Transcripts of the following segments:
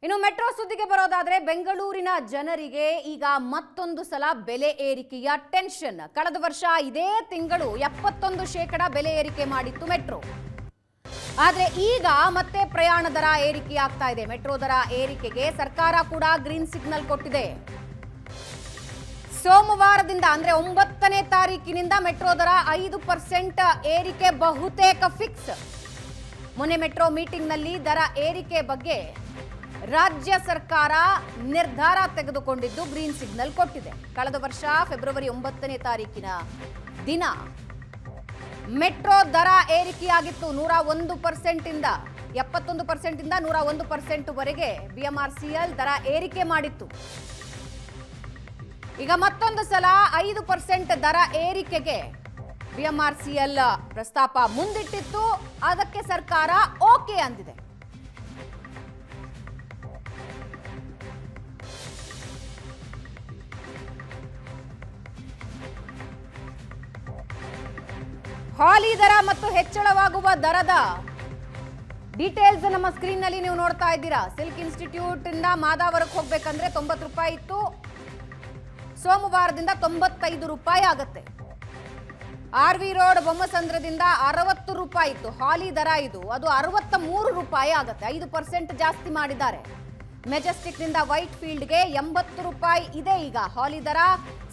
ಇನ್ನು ಮೆಟ್ರೋ ಸುದ್ದಿಗೆ ಬರೋದಾದ್ರೆ ಬೆಂಗಳೂರಿನ ಜನರಿಗೆ ಈಗ ಮತ್ತೊಂದು ಸಲ ಬೆಲೆ ಏರಿಕೆಯ ಟೆನ್ಷನ್. ಕಳೆದ ವರ್ಷ ಇದೇ ತಿಂಗಳು 71% ಬೆಲೆ ಏರಿಕೆ ಮಾಡಿತ್ತು ಮೆಟ್ರೋ. ಆದ್ರೆ ಈಗ ಮತ್ತೆ ಪ್ರಯಾಣ ದರ ಏರಿಕೆ ಆಗ್ತಾ ಇದೆ. ಮೆಟ್ರೋ ದರ ಏರಿಕೆಗೆ ಸರ್ಕಾರ ಕೂಡ ಗ್ರೀನ್ ಸಿಗ್ನಲ್ ಕೊಟ್ಟಿದೆ. ಸೋಮವಾರದಿಂದ ಅಂದ್ರೆ 9ನೇ ತಾರೀಕಿನಿಂದ ಮೆಟ್ರೋ ದರ 5% ಏರಿಕೆ ಬಹುತೇಕ ಫಿಕ್ಸ್. ಮೊನ್ನೆ ಮೆಟ್ರೋ ಮೀಟಿಂಗ್ ನಲ್ಲಿ ದರ ಏರಿಕೆ ಬಗ್ಗೆ ರಾಜ್ಯ ಸರ್ಕಾರ ನಿರ್ಧಾರ ತೆಗೆದುಕೊಂಡಿದ್ದು ಗ್ರೀನ್ ಸಿಗ್ನಲ್ ಕೊಟ್ಟಿದೆ. ಕಳೆದ ವರ್ಷ ಫೆಬ್ರವರಿ 9ನೇ ತಾರೀಕಿನ ದಿನ ಮೆಟ್ರೋ ದರ ಏರಿಕೆಯಾಗಿತ್ತು 101% ಇಂದ 71% ಇಂದ 101% ವರೆಗೆ BMRCL ದರ ಏರಿಕೆ ಮಾಡಿತ್ತು. ಈಗ ಮತ್ತೊಂದು ಸಲ 5% ದರ ಏರಿಕೆಗೆ BMRCL ಪ್ರಸ್ತಾಪ ಮುಂದಿಟ್ಟಿತ್ತು. ಅದಕ್ಕೆ ಸರ್ಕಾರ ಓಕೆ ಅಂದಿದೆ. ಹಾಲಿ ದರ ಮತ್ತು ಹೆಚ್ಚಳವಾಗುವ ದರದ ಡೀಟೇಲ್ಸ್ ನಮ್ಮ ಸ್ಕ್ರೀನ್ ನಲ್ಲಿ ನೀವು ನೋಡ್ತಾ ಇದ್ದೀರಾ. ಸಿಲ್ಕ್ ಇನ್ಸ್ಟಿಟ್ಯೂಟ್ ಇಂದ ಮಾದಾವರಕ್ಕೆ ಹೋಗ್ಬೇಕಂದ್ರೆ 90 ರೂಪಾಯಿ ಇತ್ತು. ಸೋಮವಾರದಿಂದ 95 ರೂಪಾಯಿ ಆಗುತ್ತೆ. RV ರೋಡ್ ಬೊಮ್ಮಸಂದ್ರದಿಂದ 60 ರೂಪಾಯಿ ಇತ್ತು ಹಾಲಿ ದರ, ಅದು 63 ರೂಪಾಯಿ ಆಗುತ್ತೆ. 5% ಜಾಸ್ತಿ ಮಾಡಿದ್ದಾರೆ. ಮೆಜೆಸ್ಟಿಕ್ ನಿಂದ ವೈಟ್ ಫೀಲ್ಡ್ಗೆ 80 ರೂಪಾಯಿ ಇದೆ. ಈಗ ಹಾಲಿ ದರ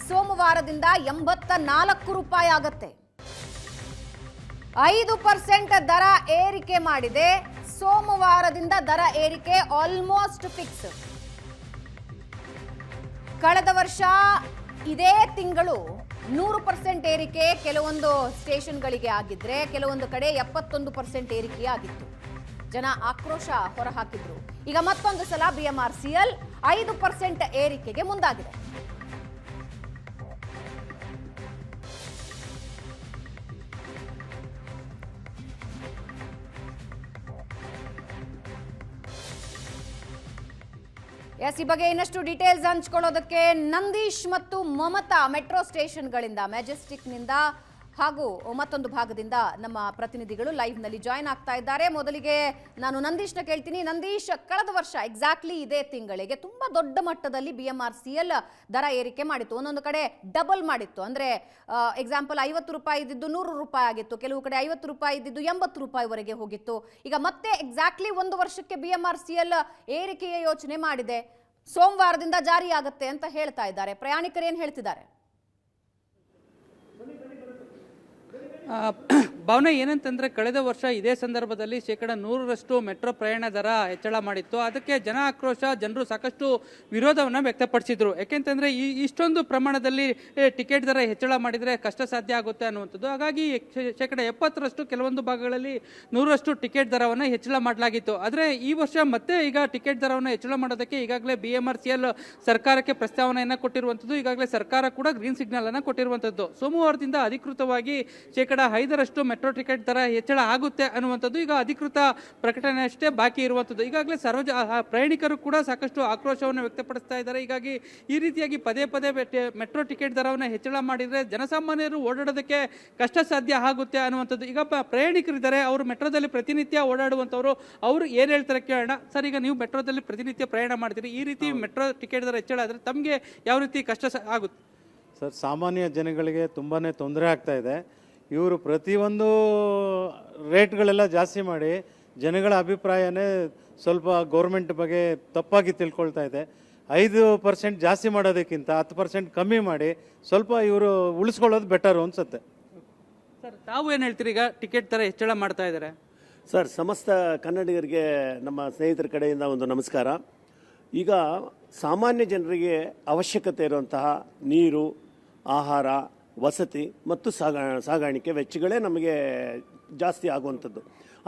ಸೋಮವಾರದಿಂದ 84 ರೂಪಾಯಿ ಆಗುತ್ತೆ. 5% ದರ ಏರಿಕೆ ಮಾಡಿದೆ. ಸೋಮವಾರದಿಂದ ದರ ಏರಿಕೆ ಆಲ್ಮೋಸ್ಟ್ ಫಿಕ್ಸ್. ಕಳೆದ ವರ್ಷ ಇದೇ ತಿಂಗಳು 100% ಏರಿಕೆ ಕೆಲವೊಂದು ಸ್ಟೇಷನ್ಗಳಿಗೆ ಆಗಿದ್ರೆ ಕೆಲವೊಂದು ಕಡೆ 71% ಏರಿಕೆ ಆಗಿತ್ತು. ಜನ ಆಕ್ರೋಶ ಹೊರಹಾಕಿದ್ರು. ಈಗ ಮತ್ತೊಂದು ಸಲ BMRCL 5% ಏರಿಕೆಗೆ ಮುಂದಾಗಿದೆ. ಈ ಬಗ್ಗೆ ಇನ್ನಷ್ಟು ಡೀಟೇಲ್ಸ್ ಹಂಚ್ಕೊಳ್ಳೋದಕ್ಕೆ ನಂದೀಶ್ ಮತ್ತು ಮಮತಾ ಮೆಟ್ರೋ ಸ್ಟೇಷನ್ಗಳಿಂದ, ಮೆಜೆಸ್ಟಿಕ್ನಿಂದ ಹಾಗೂ ಮತ್ತೊಂದು ಭಾಗದಿಂದ ನಮ್ಮ ಪ್ರತಿನಿಧಿಗಳು ಲೈವ್ ನಲ್ಲಿ ಜಾಯಿನ್ ಆಗ್ತಾ ಇದ್ದಾರೆ. ಮೊದಲಿಗೆ ನಾನು ನಂದೀಶ್ನ ಕೇಳ್ತೀನಿ. ನಂದೀಶ್, ಕಳೆದ ವರ್ಷ ಎಕ್ಸಾಕ್ಟ್ಲಿ ಇದೇ ತಿಂಗಳಿಗೆ ತುಂಬಾ ದೊಡ್ಡ ಮಟ್ಟದಲ್ಲಿ BMRCL ದರ ಏರಿಕೆ ಮಾಡಿತ್ತು. ಒಂದೊಂದು ಕಡೆ ಡಬಲ್ ಮಾಡಿತ್ತು. ಅಂದ್ರೆ ಎಕ್ಸಾಂಪಲ್ 50 ರೂಪಾಯಿ ಇದ್ದಿದ್ದು 100 ರೂಪಾಯಿ ಆಗಿತ್ತು. ಕೆಲವು ಕಡೆ 50 ರೂಪಾಯಿ ಇದ್ದಿದ್ದು 80 ರೂಪಾಯಿವರೆಗೆ ಹೋಗಿತ್ತು. ಈಗ ಮತ್ತೆ ಎಕ್ಸಾಕ್ಟ್ಲಿ ಒಂದು ವರ್ಷಕ್ಕೆ BMRCL ಏರಿಕೆಯ ಯೋಚನೆ ಮಾಡಿದೆ. ಸೋಮವಾರದಿಂದ ಜಾರಿಯಾಗುತ್ತೆ ಅಂತ ಹೇಳ್ತಾ ಇದ್ದಾರೆ. ಪ್ರಯಾಣಿಕರು ಏನ್ ಹೇಳ್ತಿದ್ದಾರೆ? ಭಾವನೆ ಏನಂತಂದರೆ, ಕಳೆದ ವರ್ಷ ಇದೇ ಸಂದರ್ಭದಲ್ಲಿ 100% ಮೆಟ್ರೋ ಪ್ರಯಾಣ ದರ ಹೆಚ್ಚಳ ಮಾಡಿತ್ತು. ಅದಕ್ಕೆ ಜನ ಆಕ್ರೋಶ, ಜನರು ಸಾಕಷ್ಟು ವಿರೋಧವನ್ನು ವ್ಯಕ್ತಪಡಿಸಿದ್ರು. ಯಾಕೆಂತಂದರೆ ಇಷ್ಟೊಂದು ಪ್ರಮಾಣದಲ್ಲಿ ಟಿಕೆಟ್ ದರ ಹೆಚ್ಚಳ ಮಾಡಿದರೆ ಕಷ್ಟ ಸಾಧ್ಯ ಆಗುತ್ತೆ ಅನ್ನುವಂಥದ್ದು. ಹಾಗಾಗಿ 70% ಕೆಲವೊಂದು ಭಾಗಗಳಲ್ಲಿ 100% ಟಿಕೆಟ್ ದರವನ್ನು ಹೆಚ್ಚಳ ಮಾಡಲಾಗಿತ್ತು. ಆದರೆ ಈ ವರ್ಷ ಮತ್ತೆ ಈಗ ಟಿಕೆಟ್ ದರವನ್ನು ಹೆಚ್ಚಳ ಮಾಡೋದಕ್ಕೆ ಈಗಾಗಲೇ BMRCL ಸರ್ಕಾರಕ್ಕೆ ಪ್ರಸ್ತಾವನೆಯನ್ನು ಕೊಟ್ಟಿರುವಂಥದ್ದು. ಈಗಾಗಲೇ ಸರ್ಕಾರ ಕೂಡ ಗ್ರೀನ್ ಸಿಗ್ನಲ್ ಅನ್ನು ಕೊಟ್ಟಿರುವಂಥದ್ದು. ಸೋಮವಾರದಿಂದ ಅಧಿಕೃತವಾಗಿ 5% ಮೆಟ್ರೋ ಟಿಕೆಟ್ ದರ ಹೆಚ್ಚಳ ಆಗುತ್ತೆ ಅನ್ನುವಂಥದ್ದು ಈಗ ಅಧಿಕೃತ ಪ್ರಕಟಣೆ ಅಷ್ಟೇ ಬಾಕಿ ಇರುವಂಥದ್ದು. ಈಗಾಗಲೇ ಪ್ರಯಾಣಿಕರು ಕೂಡ ಸಾಕಷ್ಟು ಆಕ್ರೋಶವನ್ನು ವ್ಯಕ್ತಪಡಿಸ್ತಾ ಇದ್ದಾರೆ. ಹೀಗಾಗಿ ಈ ರೀತಿಯಾಗಿ ಪದೇ ಪದೇ ಮೆಟ್ರೋ ಟಿಕೆಟ್ ದರವನ್ನು ಹೆಚ್ಚಳ ಮಾಡಿದರೆ ಜನಸಾಮಾನ್ಯರು ಓಡಾಡೋದಕ್ಕೆ ಕಷ್ಟ ಸಾಧ್ಯ ಆಗುತ್ತೆ ಅನ್ನುವಂಥದ್ದು. ಈಗ ಪ್ರಯಾಣಿಕರಿದ್ದಾರೆ, ಅವರು ಮೆಟ್ರೋದಲ್ಲಿ ಪ್ರತಿನಿತ್ಯ ಓಡಾಡುವಂಥವ್ರು, ಅವರು ಏನು ಹೇಳ್ತಾರೆ ಕೇಳೋಣ. ಸರ್, ಈಗ ನೀವು ಮೆಟ್ರೋದಲ್ಲಿ ಪ್ರತಿನಿತ್ಯ ಪ್ರಯಾಣ ಮಾಡ್ತೀರಿ, ಈ ರೀತಿ ಮೆಟ್ರೋ ಟಿಕೆಟ್ ದರ ಹೆಚ್ಚಳ ಆದರೆ ತಮಗೆ ಯಾವ ರೀತಿ ಕಷ್ಟ ಆಗುತ್ತೆ? ಸರ್, ಸಾಮಾನ್ಯ ಜನಗಳಿಗೆ ತುಂಬಾ ತೊಂದರೆ ಆಗ್ತಾ ಇದೆ. ಇವರು ಪ್ರತಿಯೊಂದು ರೇಟ್ಗಳೆಲ್ಲ ಜಾಸ್ತಿ ಮಾಡಿ ಜನಗಳ ಅಭಿಪ್ರಾಯನೇ ಸ್ವಲ್ಪ ಗೌರ್ಮೆಂಟ್ ಬಗ್ಗೆ ತಪ್ಪಾಗಿ ತಿಳ್ಕೊಳ್ತಾ ಇದೆ. 5% ಜಾಸ್ತಿ ಮಾಡೋದಕ್ಕಿಂತ 10% ಕಮ್ಮಿ ಮಾಡಿ ಸ್ವಲ್ಪ ಇವರು ಉಳಿಸ್ಕೊಳ್ಳೋದು ಬೆಟರು ಅನ್ಸುತ್ತೆ. ಸರ್, ತಾವು ಏನು ಹೇಳ್ತೀರಿ? ಈಗ ಟಿಕೆಟ್ ದರ ಹೆಚ್ಚಳ ಮಾಡ್ತಾ ಇದ್ದಾರೆ. ಸರ್, ಸಮಸ್ತ ಕನ್ನಡಿಗರಿಗೆ ನಮ್ಮ ಸ್ನೇಹಿತರ ಕಡೆಯಿಂದ ಒಂದು ನಮಸ್ಕಾರ. ಈಗ ಸಾಮಾನ್ಯ ಜನರಿಗೆ ಅವಶ್ಯಕತೆ ಇರುವಂತಹ ನೀರು, ಆಹಾರ, ವಸತಿ ಮತ್ತು ಸಾಗಾಣಿಕೆ ವೆಚ್ಚಗಳೇ ನಮಗೆ ಜಾಸ್ತಿ ಆಗುವಂಥದ್ದು.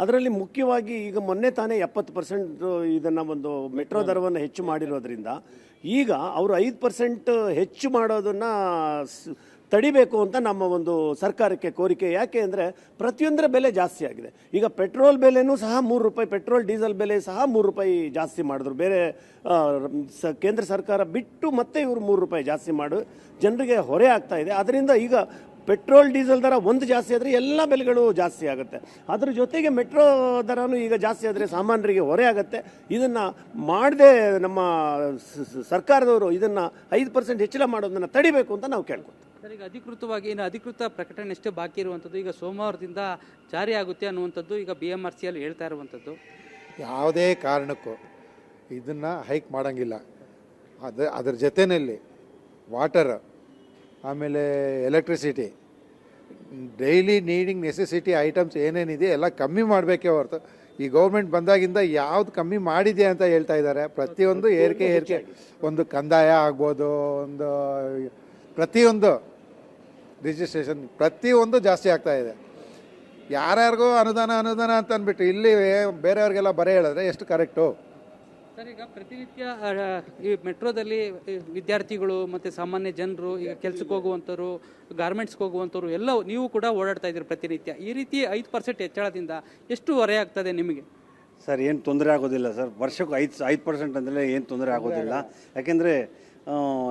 ಅದರಲ್ಲಿ ಮುಖ್ಯವಾಗಿ ಈಗ ಮೊನ್ನೆ ತಾನೇ 70% ಇದನ್ನು ಒಂದು ಮೆಟ್ರೋ ದರವನ್ನು ಹೆಚ್ಚು ಮಾಡಿರೋದ್ರಿಂದ ಈಗ ಅವರು 5% ಹೆಚ್ಚು ಮಾಡೋದನ್ನು ತಡಿಬೇಕು ಅಂತ ನಮ್ಮ ಒಂದು ಸರ್ಕಾರಕ್ಕೆ ಕೋರಿಕೆ. ಯಾಕೆ ಅಂದರೆ ಪ್ರತಿಯೊಂದರ ಬೆಲೆ ಜಾಸ್ತಿ ಆಗಿದೆ. ಈಗ ಪೆಟ್ರೋಲ್ ಬೆಲೆನೂ ಸಹ 3 ರೂಪಾಯಿ, ಪೆಟ್ರೋಲ್ ಡೀಸೆಲ್ ಬೆಲೆ ಸಹ 3 ರೂಪಾಯಿ ಜಾಸ್ತಿ ಮಾಡಿದ್ರು. ಬೇರೆ ಕೇಂದ್ರ ಸರ್ಕಾರ ಬಿಟ್ಟು ಮತ್ತೆ ಇವರು 3 ರೂಪಾಯಿ ಜಾಸ್ತಿ ಮಾಡಿ ಜನರಿಗೆ ಹೊರೆ ಆಗ್ತಾ ಇದೆ. ಅದರಿಂದ ಈಗ ಪೆಟ್ರೋಲ್ ಡೀಸೆಲ್ ದರ ಒಂದು ಜಾಸ್ತಿ ಆದರೆ ಎಲ್ಲ ಬೆಲೆಗಳು ಜಾಸ್ತಿ ಆಗುತ್ತೆ. ಅದ್ರ ಜೊತೆಗೆ ಮೆಟ್ರೋ ದರನೂ ಈಗ ಜಾಸ್ತಿ ಆದರೆ ಸಾಮಾನ್ಯರಿಗೆ ಹೊರೆ ಆಗುತ್ತೆ. ಇದನ್ನು ಮಾಡದೆ ನಮ್ಮ ಸರ್ಕಾರದವರು ಇದನ್ನು 5% ಹೆಚ್ಚಳ ಮಾಡೋದನ್ನು ತಡಿಬೇಕು ಅಂತ ನಾವು ಕೇಳ್ಕೊತೀವಿ. ಸರ್, ಈಗ ಅಧಿಕೃತವಾಗಿ ಇನ್ನು ಅಧಿಕೃತ ಪ್ರಕಟಣೆ ಅಷ್ಟೇ ಬಾಕಿ ಇರುವಂಥದ್ದು, ಈಗ ಸೋಮವಾರದಿಂದ ಜಾರಿ ಆಗುತ್ತೆ ಅನ್ನುವಂಥದ್ದು ಈಗ BMRCಯಲ್ಲಿ ಹೇಳ್ತಾ ಇರುವಂಥದ್ದು. ಯಾವುದೇ ಕಾರಣಕ್ಕೂ ಇದನ್ನು ಹೈಕ್ ಮಾಡೋಂಗಿಲ್ಲ. ಅದ್ರ ಜೊತೆಯಲ್ಲಿ ವಾಟರ್, ಆಮೇಲೆ electricity, daily needing necessity items ಏನೇನಿದೆ ಎಲ್ಲ ಕಮ್ಮಿ ಮಾಡಬೇಕೇ ಹೊರತು ಈ ಗೌರ್ಮೆಂಟ್ ಬಂದಾಗಿಂದ ಯಾವ್ದು ಕಮ್ಮಿ ಮಾಡಿದೆ ಅಂತ ಹೇಳ್ತಾ ಇದ್ದಾರೆ. ಪ್ರತಿಯೊಂದು ಏರಿಕೆ ಒಂದು ಕಂದಾಯ ಆಗ್ಬೋದು, ಒಂದು ಪ್ರತಿಯೊಂದು ರಿಜಿಸ್ಟ್ರೇಷನ್ ಪ್ರತಿಯೊಂದು ಜಾಸ್ತಿ ಆಗ್ತಾ ಇದೆ. ಯಾರ್ಯಾರಿಗೂ ಅನುದಾನ ಅಂತ ಅಂದ್ಬಿಟ್ಟು ಇಲ್ಲಿ ಬೇರೆಯವ್ರಿಗೆಲ್ಲ ಬರೀ ಹೇಳಿದ್ರೆ ಎಷ್ಟು ಕರೆಕ್ಟು? ಸರ್, ಈಗ ಪ್ರತಿನಿತ್ಯ ಈ ಮೆಟ್ರೋದಲ್ಲಿ ವಿದ್ಯಾರ್ಥಿಗಳು ಮತ್ತು ಸಾಮಾನ್ಯ ಜನರು, ಈಗ ಕೆಲ್ಸಕ್ಕೆ ಹೋಗುವಂಥವ್ರು, ಗಾರ್ಮೆಂಟ್ಸ್ಗೆ ಹೋಗುವಂಥವ್ರು ಎಲ್ಲ ನೀವು ಕೂಡ ಓಡಾಡ್ತಾ ಇದ್ದೀರಿ ಪ್ರತಿನಿತ್ಯ. ಈ ರೀತಿ 5% ಹೆಚ್ಚಳದಿಂದ ಎಷ್ಟು ಹೊರೆ ಆಗ್ತದೆ ನಿಮಗೆ? ಸರ್, ಏನು ತೊಂದರೆ ಆಗೋದಿಲ್ಲ ಸರ್. ವರ್ಷಕ್ಕೂ 5% ಅಂದರೆ ಏನು ತೊಂದರೆ ಆಗೋದಿಲ್ಲ. ಯಾಕೆಂದರೆ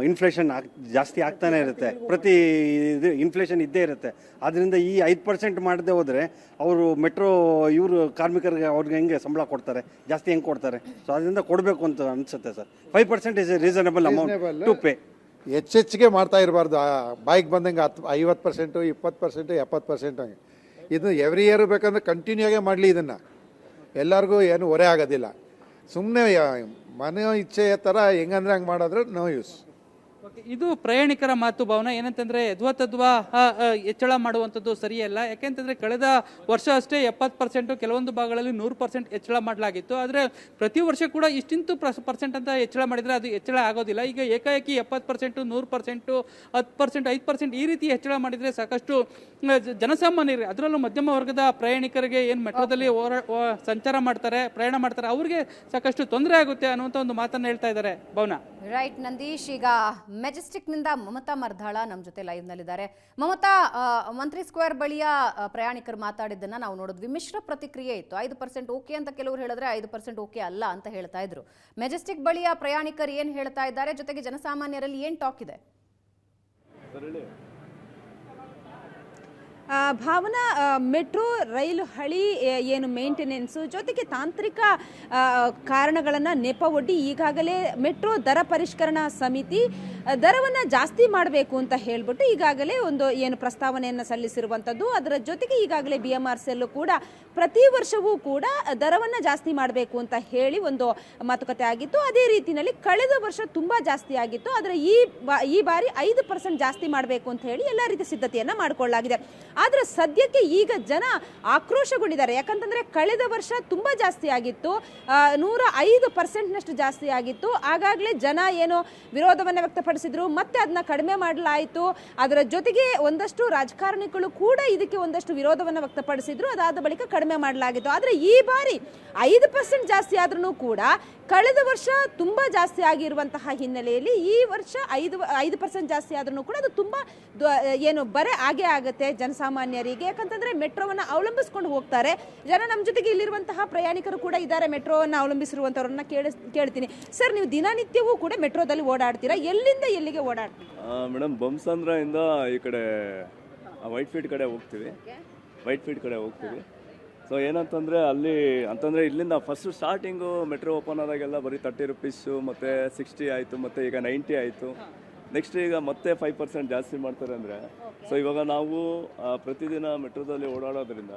ಇನ್ಫ್ಲೇಷನ್ ಜಾಸ್ತಿ ಆಗ್ತಾನೆ ಇರುತ್ತೆ. ಪ್ರತಿ ಇದು ಇನ್ಫ್ಲೇಷನ್ ಇದ್ದೇ ಇರುತ್ತೆ. ಆದ್ದರಿಂದ ಈ 5% ಮಾಡದೆ ಹೋದರೆ ಅವರು ಮೆಟ್ರೋ ಇವರು ಕಾರ್ಮಿಕರಿಗೆ ಅವ್ರಿಗೆ ಹೆಂಗೆ ಸಂಬಳ ಕೊಡ್ತಾರೆ, ಜಾಸ್ತಿ ಹೆಂಗೆ ಕೊಡ್ತಾರೆ? ಸೊ ಅದರಿಂದ ಕೊಡಬೇಕು ಅಂತ ಅನಿಸುತ್ತೆ sir. 5% is a reasonable amount to pay. ಹೆಚ್ಚೆಚ್ಚಿಗೆ ಮಾಡ್ತಾ ಇರಬಾರ್ದು. ಬಾಯಿಗೆ ಬಂದಂಗೆ 50%, 20%, 70% ಹಂಗೆ. ಇದು ಎವ್ರಿ ಇಯರ್ ಬೇಕಂದ್ರೆ ಕಂಟಿನ್ಯೂ ಆಗೇ ಮಾಡಲಿ. ಇದನ್ನು ಎಲ್ಲರಿಗೂ ಏನು ಹೊರೆ ಆಗೋದಿಲ್ಲ. ಸುಮ್ಮನೆ ಮನೆ ಇಚ್ಛೆಯ ಥರ ಹೆಂಗಂದ್ರೆ ಹಂಗೆ ಮಾಡಿದ್ರೆ ನೋ ಯೂಸ್. ಇದು ಪ್ರಯಾಣಿಕರ ಮಾತು ಭಾವನ. ಏನಂತಂದ್ರೆ ಯದ್ವಾತದ್ವಾ ಹೆಚ್ಚಳ ಮಾಡುವಂಥದ್ದು ಸರಿಯಲ್ಲ. ಯಾಕೆಂತಂದ್ರೆ ಕಳೆದ ವರ್ಷ ಅಷ್ಟೇ 70%, ಕೆಲವೊಂದು ಭಾಗಗಳಲ್ಲಿ 100% ಹೆಚ್ಚಳ ಮಾಡಲಾಗಿತ್ತು. ಆದರೆ ಪ್ರತಿ ವರ್ಷ ಕೂಡ ಇಷ್ಟಿಂತು % ಅಂತ ಹೆಚ್ಚಳ ಮಾಡಿದರೆ ಅದು ಹೆಚ್ಚಳ ಆಗೋದಿಲ್ಲ. ಈಗ ಏಕಾಏಕಿ 70%, 100%, 10%, 5% ಈ ರೀತಿ ಹೆಚ್ಚಳ ಮಾಡಿದರೆ ಸಾಕಷ್ಟು ಜನಸಾಮಾನ್ಯರಿಗೆ, ಅದರಲ್ಲೂ ಮಧ್ಯಮ ವರ್ಗದ ಪ್ರಯಾಣಿಕರಿಗೆ ಏನು ಮೆಟ್ರೋದಲ್ಲಿ ಸಂಚಾರ ಮಾಡ್ತಾರೆ, ಪ್ರಯಾಣ ಮಾಡ್ತಾರೆ, ಅವ್ರಿಗೆ ಸಾಕಷ್ಟು ತೊಂದರೆ ಆಗುತ್ತೆ ಅನ್ನುವಂಥ ಒಂದು ಮಾತನ್ನು ಹೇಳ್ತಾ ಇದ್ದಾರೆ ಭಾವನಾ. ರೈಟ್ ನಂದೀಶ್, ಈಗ ಮೆಜೆಸ್ಟಿಕ್ನಿಂದ ಮಮತಾ ಮರ್ಧಾಳ ನಮ್ಮ ಜೊತೆ ಲೈವ್ನಲ್ಲಿದ್ದಾರೆ. ಮಮತಾ, ಮಂತ್ರಿ ಸ್ಕ್ವೇರ್ ಬಳಿಯ ಪ್ರಯಾಣಿಕರು ಮಾತಾಡಿದ್ದನ್ನು ನಾವು ನೋಡಿದ್ವಿ. ಮಿಶ್ರ ಪ್ರತಿಕ್ರಿಯೆ ಇತ್ತು. 5% ಓಕೆ ಅಂತ ಕೆಲವರು ಹೇಳಿದ್ರೆ 5% ಓಕೆ ಅಲ್ಲ ಅಂತ ಹೇಳ್ತಾ ಇದ್ರು. ಮೆಜೆಸ್ಟಿಕ್ ಬಳಿಯ ಪ್ರಯಾಣಿಕರು ಏನು ಹೇಳ್ತಾ ಇದ್ದಾರೆ, ಜೊತೆಗೆ ಜನಸಾಮಾನ್ಯರಲ್ಲಿ ಏನು ಟಾಕ್ ಇದೆ? ಭಾವನಾ, ಮೆಟ್ರೋ ರೈಲು ಹಳಿ ಏನು ಮೇಂಟೆನೆನ್ಸು ಜೊತೆಗೆ ತಾಂತ್ರಿಕ ಕಾರಣಗಳನ್ನು ನೆಪ ಒಡ್ಡಿ ಈಗಾಗಲೇ ಮೆಟ್ರೋ ದರ ಪರಿಷ್ಕರಣಾ ಸಮಿತಿ ದರವನ್ನು ಜಾಸ್ತಿ ಮಾಡಬೇಕು ಅಂತ ಹೇಳಿಬಿಟ್ಟು ಈಗಾಗಲೇ ಒಂದು ಏನು ಪ್ರಸ್ತಾವನೆಯನ್ನು ಸಲ್ಲಿಸಿರುವಂಥದ್ದು. ಅದರ ಜೊತೆಗೆ ಈಗಾಗಲೇ BMRCಯಲ್ಲೂ ಕೂಡ ಪ್ರತಿ ವರ್ಷವೂ ಕೂಡ ದರವನ್ನು ಜಾಸ್ತಿ ಮಾಡಬೇಕು ಅಂತ ಹೇಳಿ ಒಂದು ಮಾತುಕತೆ ಆಗಿತ್ತು. ಅದೇ ರೀತಿಯಲ್ಲಿ ಕಳೆದ ವರ್ಷ ತುಂಬ ಜಾಸ್ತಿ ಆಗಿತ್ತು. ಆದರೆ ಈ ಬಾರಿ 5% ಜಾಸ್ತಿ ಮಾಡಬೇಕು ಅಂತ ಹೇಳಿ ಎಲ್ಲ ರೀತಿಯ ಸಿದ್ಧತೆಯನ್ನು ಮಾಡಿಕೊಳ್ಳಲಾಗಿದೆ. ಆದರೆ ಸದ್ಯಕ್ಕೆ ಈಗ ಜನ ಆಕ್ರೋಶಗೊಂಡಿದ್ದಾರೆ. ಯಾಕಂತಂದರೆ ಕಳೆದ ವರ್ಷ ತುಂಬ ಜಾಸ್ತಿ ಆಗಿತ್ತು, 105%ನಷ್ಟು ಜಾಸ್ತಿ ಆಗಿತ್ತು. ಆಗಾಗಲೇ ಜನ ಏನು ವಿರೋಧವನ್ನು ವ್ಯಕ್ತಪಡಿಸಿದ್ರು, ಮತ್ತೆ ಅದನ್ನ ಕಡಿಮೆ ಮಾಡಲಾಯಿತು. ಅದರ ಜೊತೆಗೆ ಒಂದಷ್ಟು ರಾಜಕಾರಣಿಗಳು ಕೂಡ ಇದಕ್ಕೆ ಒಂದಷ್ಟು ವಿರೋಧವನ್ನು ವ್ಯಕ್ತಪಡಿಸಿದ್ರು. ಅದಾದ ಬಳಿಕ ಕಡಿಮೆ ಮಾಡಲಾಗಿತ್ತು. ಆದರೆ ಈ ಬಾರಿ 5% ಜಾಸ್ತಿ ಆದ್ರೂ ಕೂಡ ಕಳೆದ ವರ್ಷ ತುಂಬ ಜಾಸ್ತಿ ಆಗಿರುವಂತಹ ಹಿನ್ನೆಲೆಯಲ್ಲಿ ಈ ವರ್ಷ 5% ಜಾಸ್ತಿ ಆದ್ರೂ ಕೂಡ ಅದು ತುಂಬ ಏನು ಬರೆ ಆಗೇ ಆಗುತ್ತೆ ಜನಸಾಮಾನ್ಯರಿಗೆ. ಯಾಕಂತಂದ್ರೆ ಮೆಟ್ರೋವನ್ನು ಅವಲಂಬಿಸ್ಕೊಂಡು ಹೋಗ್ತಾರೆ ಜನ. ನಮ್ಮ ಜೊತೆಗೆ ಇಲ್ಲಿರುವಂತಹ ಪ್ರಯಾಣಿಕರು ಕೂಡ ಇದ್ದಾರೆ, ಮೆಟ್ರೋವನ್ನು ಅವಲಂಬಿಸಿರುವಂಥವ್ರನ್ನ ಕೇಳ್ತೀನಿ. ಸರ್, ನೀವು ದಿನನಿತ್ಯವೂ ಕೂಡ ಮೆಟ್ರೋದಲ್ಲಿ ಓಡಾಡ್ತೀರಾ, ಎಲ್ಲಿಂದ ಎಲ್ಲಿಗೆ ಓಡಾಡ್ತೀರಾ? ಮೇಡಮ್, ಬೊಮ್ಮಸಂದ್ರದಿಂದ ಈ ಕಡೆ ವೈಟ್ ಫೀಲ್ಡ್ ಕಡೆ ಹೋಗ್ತೀವಿ. ಸೊ ಏನಂತಂದರೆ ಅಲ್ಲಿ ಅಂತಂದರೆ ಇಲ್ಲಿಂದ ಫಸ್ಟ್ ಸ್ಟಾರ್ಟಿಂಗು ಮೆಟ್ರೋ ಓಪನ್ ಆದಾಗೆಲ್ಲ ಬರೀ 30 ರೂಪೀಸು, ಮತ್ತು 60 ಆಯಿತು, ಮತ್ತು ಈಗ 90 ಆಯಿತು. ನೆಕ್ಸ್ಟ್ ಈಗ ಮತ್ತೆ 5% ಜಾಸ್ತಿ ಮಾಡ್ತಾರೆ ಅಂದರೆ, ಸೊ ಇವಾಗ ನಾವು ಪ್ರತಿದಿನ ಮೆಟ್ರೋದಲ್ಲಿ ಓಡಾಡೋದ್ರಿಂದ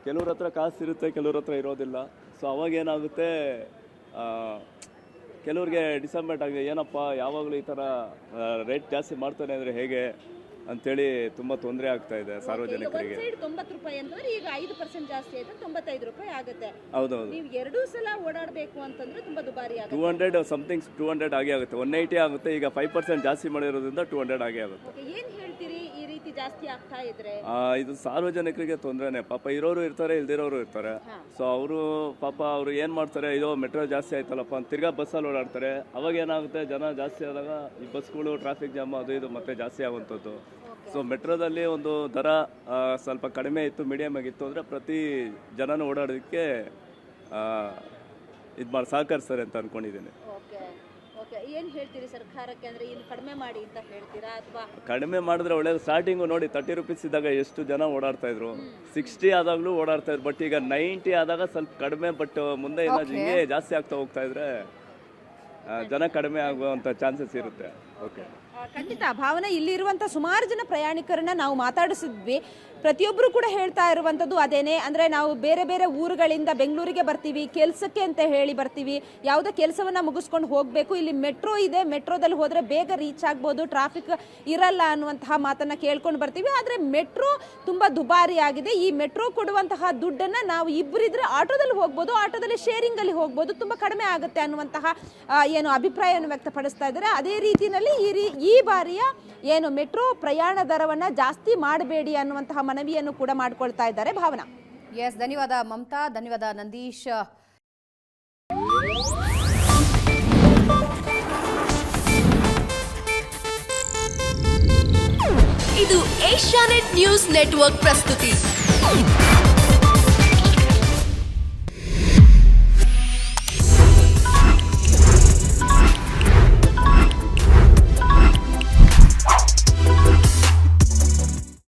ಕೆಲವ್ರ ಹತ್ರ ಕಾಸು ಇರುತ್ತೆ, ಕೆಲವ್ರ ಹತ್ರ ಇರೋದಿಲ್ಲ. ಸೊ ಅವಾಗ ಏನಾಗುತ್ತೆ, ಕೆಲವ್ರಿಗೆ ಡಿಸಪಾಯಿಂಟ್ ಆಗಿದೆ, ಏನಪ್ಪ ಯಾವಾಗಲೂ ಈ ಥರ ರೇಟ್ ಜಾಸ್ತಿ ಮಾಡ್ತಾನೆ ಅಂದರೆ ಹೇಗೆ ಅಂತೇಳಿ ತುಂಬ ತೊಂದರೆ ಆಗ್ತಾ ಇದೆ ಸಾರ್ವಜನಿಕರಿಗೆ. 90 ರೂಪಾಯಿ ಅಂತಂದ್ರೆ ಈಗ 5% ಜಾಸ್ತಿ ಆಯ್ತು, 95 ರೂಪಾಯಿ ಆಗುತ್ತೆ. ಹೌದೌದು. ನೀವು ಎರಡೂ ಸಲ ಓಡಾಡಬೇಕು ಅಂತಂದ್ರೆ ತುಂಬಾ ದುಬಾರಿ ಆಗುತ್ತೆ. 200 ಸಮಥಿಂಗ್ 200 ಆಗೇ ಆಗುತ್ತೆ, 180 ಆಗುತ್ತೆ. ಈಗ 5% ಜಾಸ್ತಿ ಮಾಡಿರೋದ್ರಿಂದ 200 ಆಗೇ ಆಗುತ್ತೆ. ಏನ್ ಹೇಳ್ತೀರಿ ಈ ರೀತಿ ಜಾಸ್ತಿ ಆಗ್ತಾ ಇದ್ರೆ? ಇದು ಸಾರ್ವಜನಿಕರಿಗೆ ತೊಂದರೆನೆ. ಪಾಪ ಇರೋರು ಇರ್ತಾರೆ, ಇಲ್ದಿರೋರು ಇರ್ತಾರೆ. ಸೊ ಅವರು ಪಾಪ ಅವರು ಏನು ಮಾಡ್ತಾರೆ, ಇದು ಮೆಟ್ರೋ ಜಾಸ್ತಿ ಆಯ್ತಲ್ಲಪ್ಪ ಅಂತ ತಿರ್ಗಾ ಬಸ್ಸಲ್ಲಿ ಓಡಾಡ್ತಾರೆ. ಅವಾಗ ಏನಾಗುತ್ತೆ, ಜನ ಜಾಸ್ತಿ ಆದಾಗ ಈ ಬಸ್ಗಳು ಟ್ರಾಫಿಕ್ ಜಾಮ್ ಅದು ಇದು ಮತ್ತೆ ಜಾಸ್ತಿ ಆಗುವಂಥದ್ದು. ಸೊ ಮೆಟ್ರೋದಲ್ಲಿ ಒಂದು ದರ ಸ್ವಲ್ಪ ಕಡಿಮೆ ಇತ್ತು, ಮೀಡಿಯಮ್ ಆಗಿತ್ತು ಅಂದರೆ ಪ್ರತಿ ಜನನೂ ಓಡಾಡೋದಕ್ಕೆ ಇದು ಸಹಕರಿಸ್ತಾರೆ ಅಂತ ಅಂದ್ಕೊಂಡಿದ್ದೀನಿ. ಓಕೆ, ಏನು ಹೇಳ್ತೀರಿ ಸರ್ಕಾರಕ್ಕೆ? ಅಂದರೆ ಇನ್ನು ಕಡಿಮೆ ಮಾಡಿ ಅಂತ ಹೇಳ್ತೀರಾ ಅಥವಾ ಕಡಿಮೆ ಮಾಡಿದ್ರೆ ಒಳ್ಳೇದು. ಸ್ಟಾರ್ಟಿಂಗು ನೋಡಿ 30 ರೂಪೀಸ್ ಇದ್ದಾಗ ಎಷ್ಟು ಜನ ಓಡಾಡ್ತಾ ಇದ್ರು, 60 ಆದಾಗಲೂ ಓಡಾಡ್ತಾ ಇದ್ರು. ಬಟ್ ಈಗ 90 ಆದಾಗ ಸ್ವಲ್ಪ ಕಡಿಮೆ, ಬಟ್ ಮುಂದೆ ಏನಾದ್ರು ಹಿಂಗೆ ಜಾಸ್ತಿ ಆಗ್ತಾ ಹೋಗ್ತಾ ಇದ್ರೆ ಜನ ಕಡಿಮೆ ಆಗುವಂಥ ಚಾನ್ಸಸ್ ಇರುತ್ತೆ. ಓಕೆ, ಖಂಡಿತ ಭಾವನೆ, ಇಲ್ಲಿರುವಂಥ ಸುಮಾರು ಜನ ಪ್ರಯಾಣಿಕರನ್ನ ನಾವು ಮಾತಾಡಿಸಿದ್ವಿ. ಪ್ರತಿಯೊಬ್ಬರು ಕೂಡ ಹೇಳ್ತಾ ಇರುವಂಥದ್ದು ಅದೇನೆ. ಅಂದರೆ ನಾವು ಬೇರೆ ಬೇರೆ ಊರುಗಳಿಂದ ಬೆಂಗಳೂರಿಗೆ ಬರ್ತೀವಿ, ಕೆಲಸಕ್ಕೆ ಅಂತ ಹೇಳಿ ಬರ್ತೀವಿ, ಯಾವುದೇ ಕೆಲಸವನ್ನು ಮುಗಿಸ್ಕೊಂಡು ಹೋಗಬೇಕು, ಇಲ್ಲಿ ಮೆಟ್ರೋ ಇದೆ, ಮೆಟ್ರೋದಲ್ಲಿ ಹೋದರೆ ಬೇಗ ರೀಚ್ ಆಗ್ಬೋದು, ಟ್ರಾಫಿಕ್ ಇರಲ್ಲ ಅನ್ನುವಂತಹ ಮಾತನ್ನು ಕೇಳ್ಕೊಂಡು ಬರ್ತೀವಿ. ಆದರೆ ಮೆಟ್ರೋ ತುಂಬ ದುಬಾರಿ ಆಗಿದೆ. ಈ ಮೆಟ್ರೋ ಕೊಡುವಂತಹ ದುಡ್ಡನ್ನು ನಾವು ಇಬ್ಬರಿದ್ರೆ ಆಟೋದಲ್ಲಿ ಹೋಗ್ಬೋದು, ಆಟೋದಲ್ಲಿ ಶೇರಿಂಗಲ್ಲಿ ಹೋಗ್ಬೋದು, ತುಂಬ ಕಡಿಮೆ ಆಗುತ್ತೆ ಅನ್ನುವಂತಹ ಏನು ಅಭಿಪ್ರಾಯವನ್ನು ವ್ಯಕ್ತಪಡಿಸ್ತಾ ಇದ್ದಾರೆ. ಅದೇ ರೀತಿಯಲ್ಲಿ ಈ ಬಾರಿಯ ಏನು ಮೆಟ್ರೋ ಪ್ರಯಾಣ ದರವನ್ನು ಜಾಸ್ತಿ ಮಾಡಬೇಡಿ ಅನ್ನುವಂತಹ ಮನವಿಯನ್ನು ಕೂಡ ಮಾಡಿಕೊಳ್ತಾ ಇದ್ದಾರೆ ಭಾವನಾ. ಎಸ್, ಧನ್ಯವಾದ ಮಮತಾ, ಧನ್ಯವಾದ ನಂದೀಶ್. ಇದು ಏಷ್ಯಾನೆಟ್ ನ್ಯೂಸ್ ನೆಟ್ವರ್ಕ್ ಪ್ರಸ್ತುತಿ.